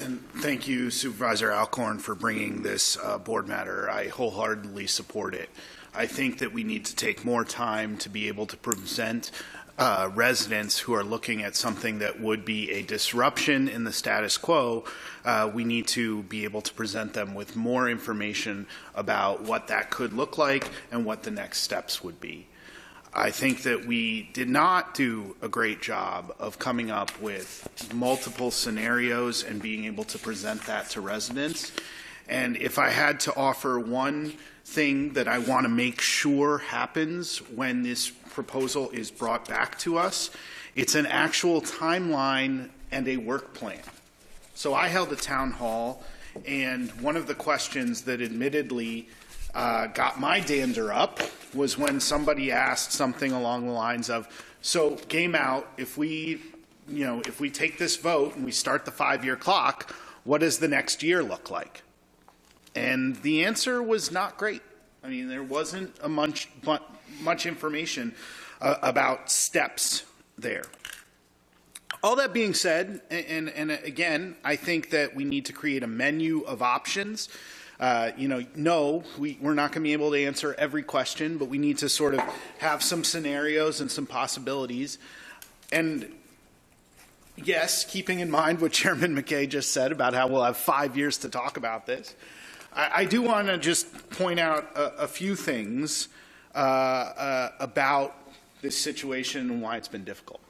And thank you, Supervisor Alcorn, for bringing this board matter. I wholeheartedly support it. I think that we need to take more time to be able to present residents who are looking at something that would be a disruption in the status quo. We need to be able to present them with more information about what that could look like and what the next steps would be. I think that we did not do a great job of coming up with multiple scenarios and being able to present that to residents. And if I had to offer one thing that I want to make sure happens when this proposal is brought back to us, it's an actual timeline and a work plan. So I held a town hall, and one of the questions that admittedly got my dander up was when somebody asked something along the lines of, so game out, if we take this vote and we start the 5-year clock, what does the next year look like? And the answer was not great. I mean, there wasn't much information about steps there. All that being said, and again, I think that we need to create a menu of options. No, we're not going to be able to answer every question, but we need to sort of have some scenarios and some possibilities. And yes, keeping in mind what Chairman McKay just said about how we'll have 5 years to talk about this, I do want to just point out a few things about this situation and why it's been difficult.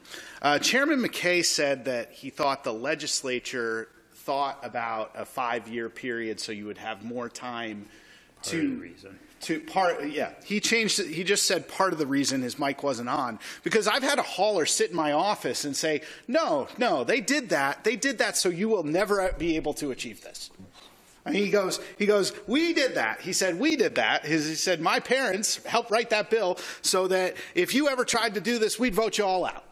Chairman McKay said that he thought the legislature thought about a 5-year period so you would have more time he just said part of the reason his mic wasn't on, because I've had a hauler sit in my office and say, no, they did that so you will never be able to achieve this. And he goes, we did that. He said, we did that. He said, my parents helped write that bill so that if you ever tried to do this, we'd vote you all out.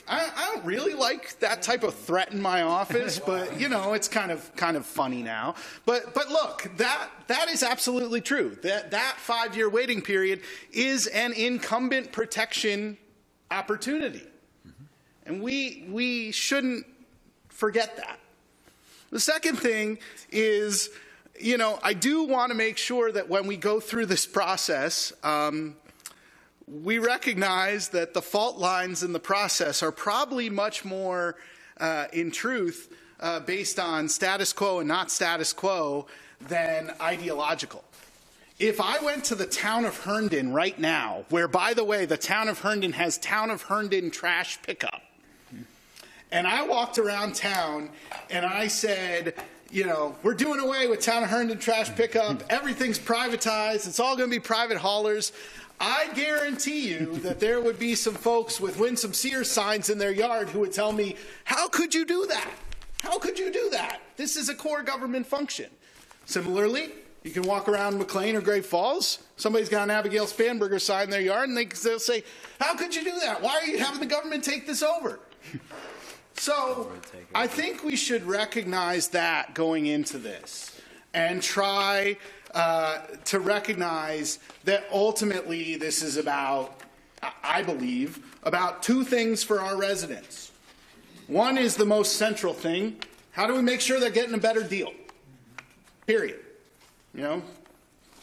I don't really like that type of threat in my office, but it's kind of funny now. But look, that is absolutely true. That 5-year waiting period is an incumbent protection opportunity, and we shouldn't forget that. The second thing is, I do want to make sure that when we go through this process, we recognize that the fault lines in the process are probably much more, in truth, based on status quo and not status quo than ideological. If I went to the town of Herndon right now, where, by the way, the town of Herndon has town of Herndon trash pickup, and I walked around town and I said, we're doing away with town of Herndon trash pickup, everything's privatized, it's all going to be private haulers, I guarantee you that there would be some folks with Win Some Sears signs in their yard who would tell me, how could you do that? How could you do that? This is a core government function. Similarly, you can walk around McLean or Great Falls, somebody's got an Abigail Spanberger sign in their yard, and they'll say, how could you do that? Why are you having the government take this over? So I think we should recognize that going into this and try to recognize that ultimately this is about, I believe, about two things for our residents. One is the most central thing. How do we make sure they're getting a better deal? Period.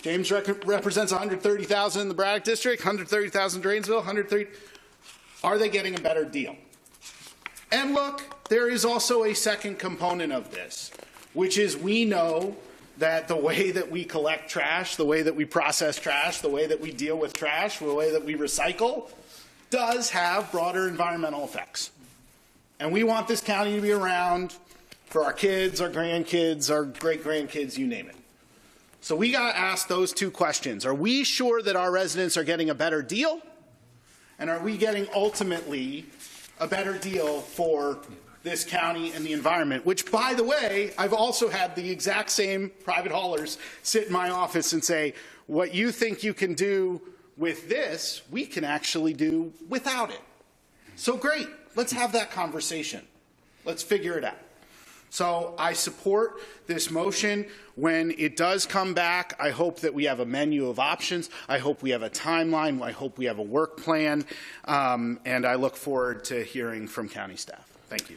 James represents 130,000 in the Braddock District, 130,000 Drainsville, 130. Are they getting a better deal? And look, there is also a second component of this, which is we know that the way that we collect trash, the way that we process trash, the way that we deal with trash, the way that we recycle, does have broader environmental effects. And we want this county to be around for our kids, our grandkids, our great-grandkids, you name it. So we got to ask those two questions. Are we sure that our residents are getting a better deal? And are we getting ultimately a better deal for this county and the environment, which, by the way, I've also had the exact same private haulers sit in my office and say, what you think you can do with this, we can actually do without it. So great, let's have that conversation. Let's figure it out. So I support this motion. When it does come back, I hope that we have a menu of options. I hope we have a timeline. I hope we have a work plan. And I look forward to hearing from county staff. Thank you.